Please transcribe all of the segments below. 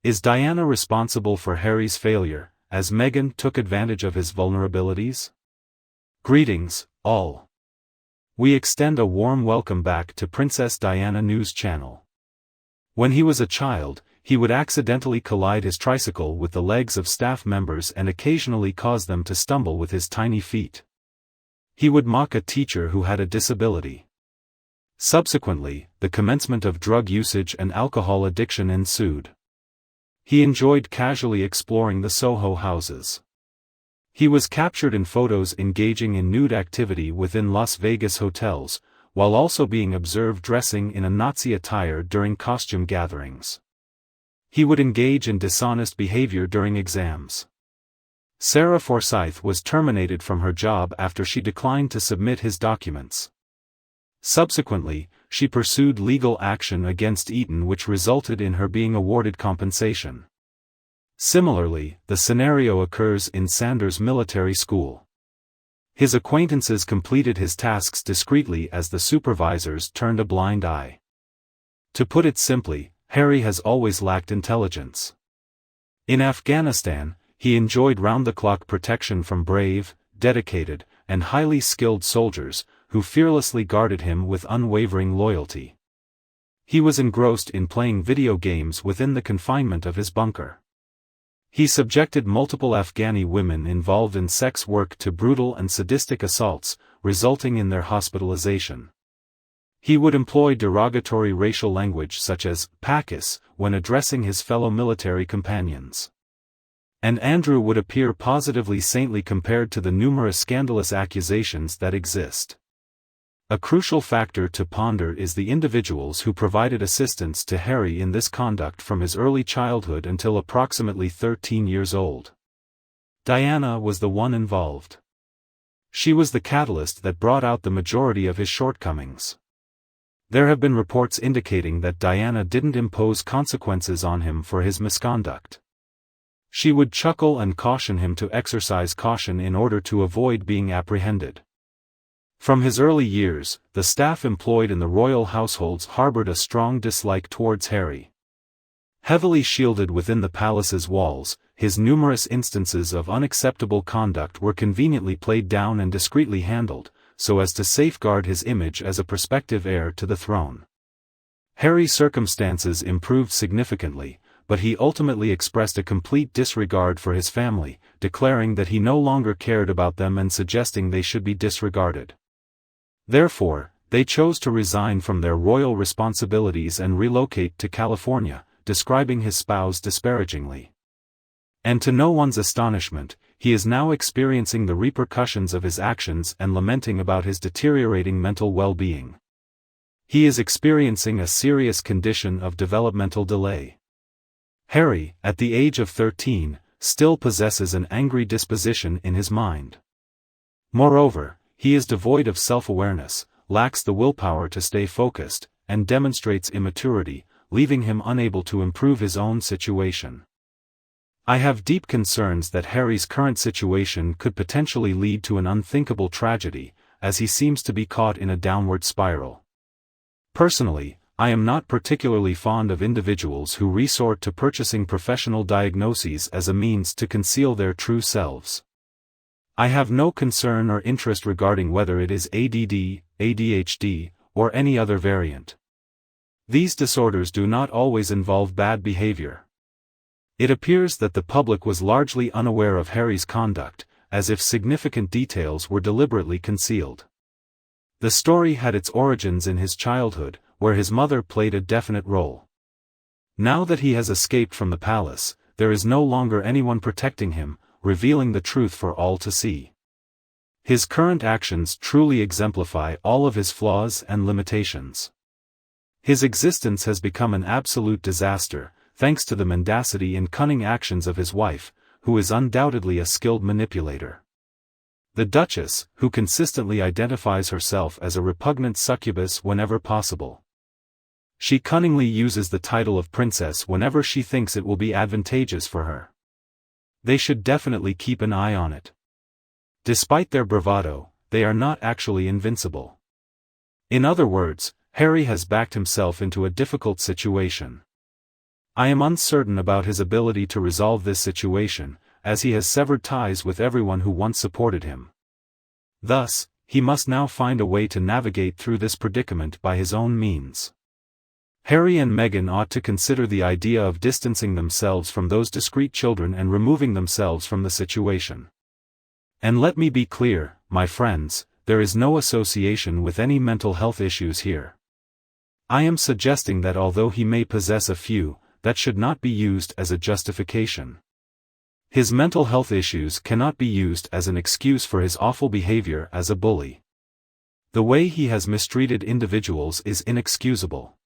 Is Diana responsible for Harry's failure, as Meghan took advantage of his vulnerabilities? Greetings, all. We extend a warm welcome back to Princess Diana News Channel. When he was a child, he would accidentally collide his tricycle with the legs of staff members and occasionally cause them to stumble with his tiny feet. He would mock a teacher who had a disability. Subsequently, the commencement of drug usage and alcohol addiction ensued. He enjoyed casually exploring the Soho houses. He was captured in photos engaging in nude activity within Las Vegas hotels, while also being observed dressing in a Nazi attire during costume gatherings. He would engage in dishonest behavior during exams. Sarah Forsyth was terminated from her job after she declined to submit his documents. Subsequently, she pursued legal action against Eton, which resulted in her being awarded compensation. Similarly, the scenario occurs in Sanders Military School. His acquaintances completed his tasks discreetly as the supervisors turned a blind eye. To put it simply, Harry has always lacked intelligence. In Afghanistan, he enjoyed round-the-clock protection from brave, dedicated, and highly skilled soldiers, who fearlessly guarded him with unwavering loyalty. He was engrossed in playing video games within the confinement of his bunker. He subjected multiple Afghani women involved in sex work to brutal and sadistic assaults, resulting in their hospitalization. He would employ derogatory racial language such as "Pakis" when addressing his fellow military companions. And Andrew would appear positively saintly compared to the numerous scandalous accusations that exist. A crucial factor to ponder is the individuals who provided assistance to Harry in this conduct from his early childhood until approximately 13 years old. Diana was the one involved. She was the catalyst that brought out the majority of his shortcomings. There have been reports indicating that Diana didn't impose consequences on him for his misconduct. She would chuckle and caution him to exercise caution in order to avoid being apprehended. From his early years, the staff employed in the royal households harbored a strong dislike towards Harry. Heavily shielded within the palace's walls, his numerous instances of unacceptable conduct were conveniently played down and discreetly handled, so as to safeguard his image as a prospective heir to the throne. Harry's circumstances improved significantly, but he ultimately expressed a complete disregard for his family, declaring that he no longer cared about them and suggesting they should be disregarded. Therefore, they chose to resign from their royal responsibilities and relocate to California, describing his spouse disparagingly. And to no one's astonishment, he is now experiencing the repercussions of his actions and lamenting about his deteriorating mental well-being. He is experiencing a serious condition of developmental delay. Harry, at the age of 13, still possesses an angry disposition in his mind. Moreover, he is devoid of self-awareness, lacks the willpower to stay focused, and demonstrates immaturity, leaving him unable to improve his own situation. I have deep concerns that Harry's current situation could potentially lead to an unthinkable tragedy, as he seems to be caught in a downward spiral. Personally, I am not particularly fond of individuals who resort to purchasing professional diagnoses as a means to conceal their true selves. I have no concern or interest regarding whether it is ADD, ADHD, or any other variant. These disorders do not always involve bad behavior. It appears that the public was largely unaware of Harry's conduct, as if significant details were deliberately concealed. The story had its origins in his childhood, where his mother played a definite role. Now that he has escaped from the palace, there is no longer anyone protecting him, revealing the truth for all to see. His current actions truly exemplify all of his flaws and limitations. His existence has become an absolute disaster, thanks to the mendacity and cunning actions of his wife, who is undoubtedly a skilled manipulator. The Duchess, who consistently identifies herself as a repugnant succubus whenever possible. She cunningly uses the title of princess whenever she thinks it will be advantageous for her. They should definitely keep an eye on it. Despite their bravado, they are not actually invincible. In other words, Harry has backed himself into a difficult situation. I am uncertain about his ability to resolve this situation, as he has severed ties with everyone who once supported him. Thus, he must now find a way to navigate through this predicament by his own means. Harry and Meghan ought to consider the idea of distancing themselves from those discreet children and removing themselves from the situation. And let me be clear, my friends, there is no association with any mental health issues here. I am suggesting that although he may possess a few, that should not be used as a justification. His mental health issues cannot be used as an excuse for his awful behavior as a bully. The way he has mistreated individuals is inexcusable.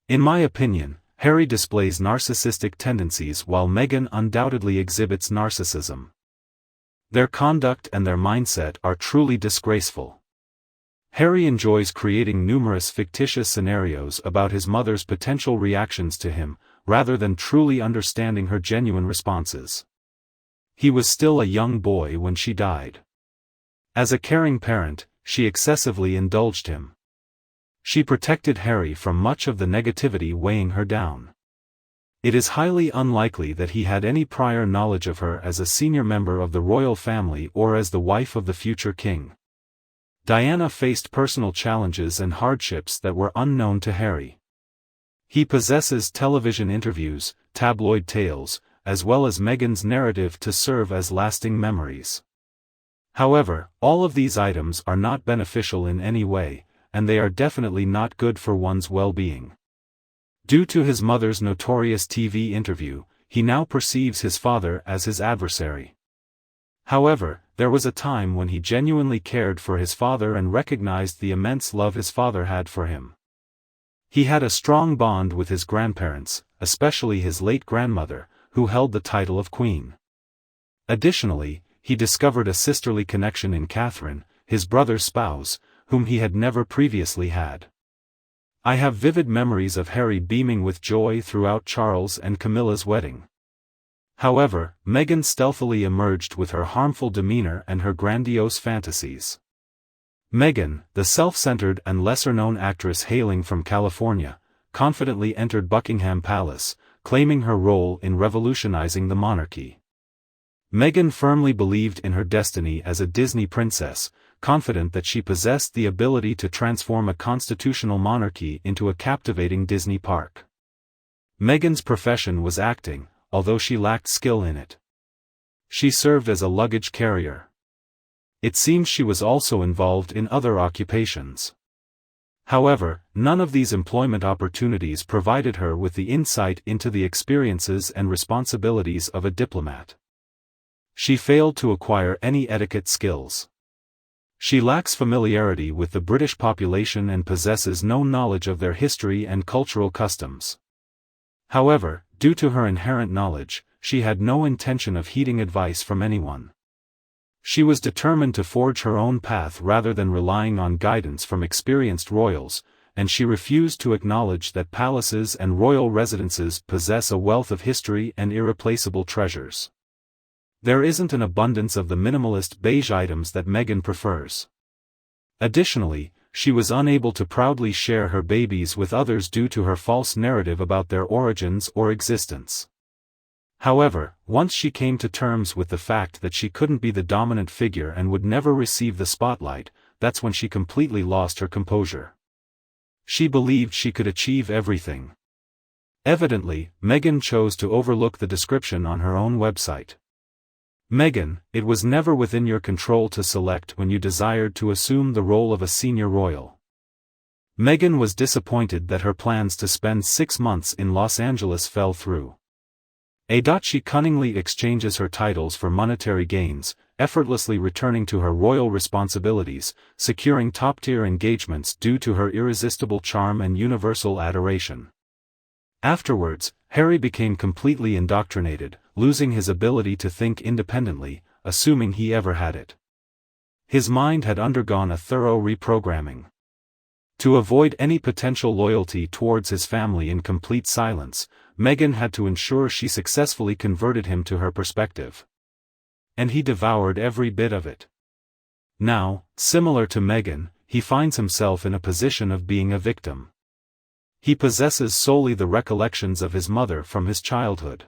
In my opinion, Harry displays narcissistic tendencies while Meghan undoubtedly exhibits narcissism. Their conduct and their mindset are truly disgraceful. Harry enjoys creating numerous fictitious scenarios about his mother's potential reactions to him, rather than truly understanding her genuine responses. He was still a young boy when she died. As a caring parent, she excessively indulged him. She protected Harry from much of the negativity weighing her down. It is highly unlikely that he had any prior knowledge of her as a senior member of the royal family or as the wife of the future king. Diana faced personal challenges and hardships that were unknown to Harry. He possesses television interviews, tabloid tales, as well as Meghan's narrative to serve as lasting memories. However, all of these items are not beneficial in any way, and they are definitely not good for one's well-being. Due to his mother's notorious TV interview, he now perceives his father as his adversary. However, there was a time when he genuinely cared for his father and recognized the immense love his father had for him. He had a strong bond with his grandparents, especially his late grandmother, who held the title of Queen. Additionally, he discovered a sisterly connection in Catherine, his brother's spouse, whom he had never previously had. I have vivid memories of Harry beaming with joy throughout Charles and Camilla's wedding. However, Meghan stealthily emerged with her harmful demeanor and her grandiose fantasies. Meghan, the self-centered and lesser-known actress hailing from California, confidently entered Buckingham Palace, claiming her role in revolutionizing the monarchy. Meghan firmly believed in her destiny as a Disney princess, confident that she possessed the ability to transform a constitutional monarchy into a captivating Disney park. Meghan's profession was acting, although she lacked skill in it. She served as a luggage carrier. It seems she was also involved in other occupations. However, none of these employment opportunities provided her with the insight into the experiences and responsibilities of a diplomat. She failed to acquire any etiquette skills. She lacks familiarity with the British population and possesses no knowledge of their history and cultural customs. However, due to her inherent knowledge, she had no intention of heeding advice from anyone. She was determined to forge her own path rather than relying on guidance from experienced royals, and she refused to acknowledge that palaces and royal residences possess a wealth of history and irreplaceable treasures. There isn't an abundance of the minimalist beige items that Meghan prefers. Additionally, she was unable to proudly share her babies with others due to her false narrative about their origins or existence. However, once she came to terms with the fact that she couldn't be the dominant figure and would never receive the spotlight, that's when she completely lost her composure. She believed she could achieve everything. Evidently, Meghan chose to overlook the description on her own website. Meghan, it was never within your control to select when you desired to assume the role of a senior royal. Meghan was disappointed that her plans to spend 6 months in Los Angeles fell through. She cunningly exchanges her titles for monetary gains, effortlessly returning to her royal responsibilities, securing top-tier engagements due to her irresistible charm and universal adoration. Afterwards, Harry became completely indoctrinated, losing his ability to think independently, assuming he ever had it. His mind had undergone a thorough reprogramming. To avoid any potential loyalty towards his family in complete silence, Meghan had to ensure she successfully converted him to her perspective. And he devoured every bit of it. Now, similar to Meghan, he finds himself in a position of being a victim. He possesses solely the recollections of his mother from his childhood.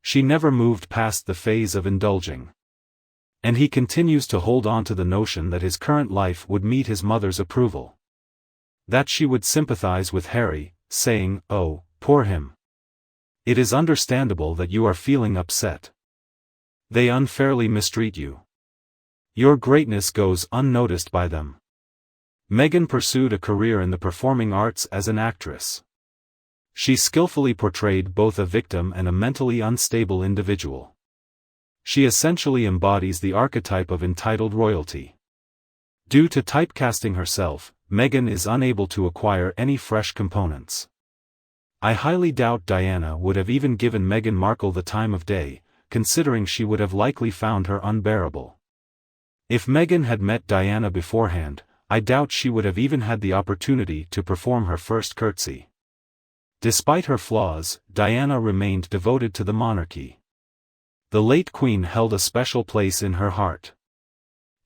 She never moved past the phase of indulging. And he continues to hold on to the notion that his current life would meet his mother's approval. That she would sympathize with Harry, saying, "Oh, poor him. It is understandable that you are feeling upset. They unfairly mistreat you. Your greatness goes unnoticed by them." Meghan pursued a career in the performing arts as an actress. She skillfully portrayed both a victim and a mentally unstable individual. She essentially embodies the archetype of entitled royalty. Due to typecasting herself, Meghan is unable to acquire any fresh components. I highly doubt Diana would have even given Meghan Markle the time of day, considering she would have likely found her unbearable. If Meghan had met Diana beforehand, I doubt she would have even had the opportunity to perform her first curtsy. Despite her flaws, Diana remained devoted to the monarchy. The late Queen held a special place in her heart.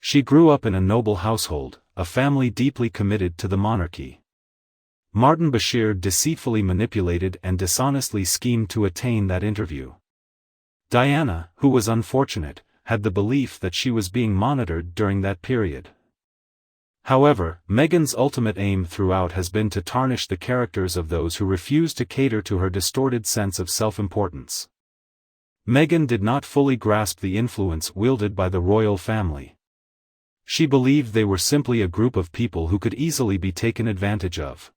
She grew up in a noble household, a family deeply committed to the monarchy. Martin Bashir deceitfully manipulated and dishonestly schemed to attain that interview. Diana, who was unfortunate, had the belief that she was being monitored during that period. However, Meghan's ultimate aim throughout has been to tarnish the characters of those who refuse to cater to her distorted sense of self-importance. Meghan did not fully grasp the influence wielded by the royal family. She believed they were simply a group of people who could easily be taken advantage of.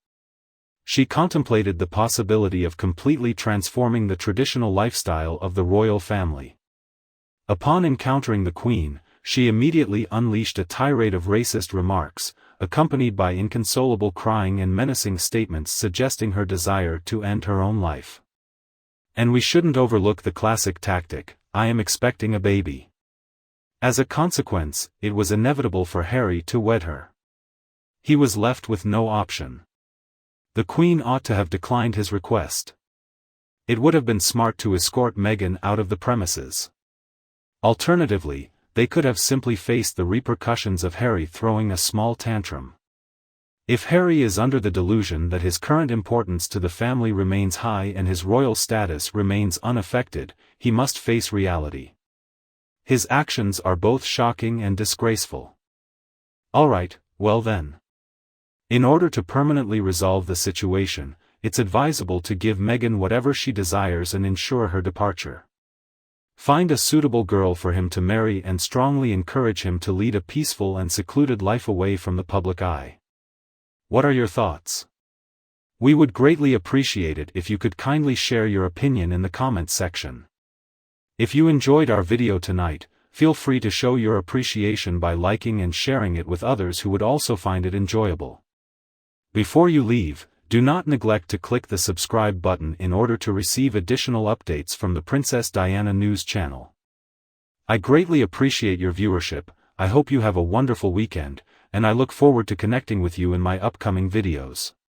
She contemplated the possibility of completely transforming the traditional lifestyle of the royal family. Upon encountering the Queen, she immediately unleashed a tirade of racist remarks, accompanied by inconsolable crying and menacing statements suggesting her desire to end her own life. And we shouldn't overlook the classic tactic, "I am expecting a baby." As a consequence, it was inevitable for Harry to wed her. He was left with no option. The Queen ought to have declined his request. It would have been smart to escort Meghan out of the premises. Alternatively, they could have simply faced the repercussions of Harry throwing a small tantrum. If Harry is under the delusion that his current importance to the family remains high and his royal status remains unaffected, he must face reality. His actions are both shocking and disgraceful. Alright, well then. In order to permanently resolve the situation, it's advisable to give Meghan whatever she desires and ensure her departure. Find a suitable girl for him to marry and strongly encourage him to lead a peaceful and secluded life away from the public eye. What are your thoughts? We would greatly appreciate it if you could kindly share your opinion in the comments section. If you enjoyed our video tonight, feel free to show your appreciation by liking and sharing it with others who would also find it enjoyable. Before you leave, do not neglect to click the subscribe button in order to receive additional updates from the Princess Diana News channel. I greatly appreciate your viewership. I hope you have a wonderful weekend, and I look forward to connecting with you in my upcoming videos.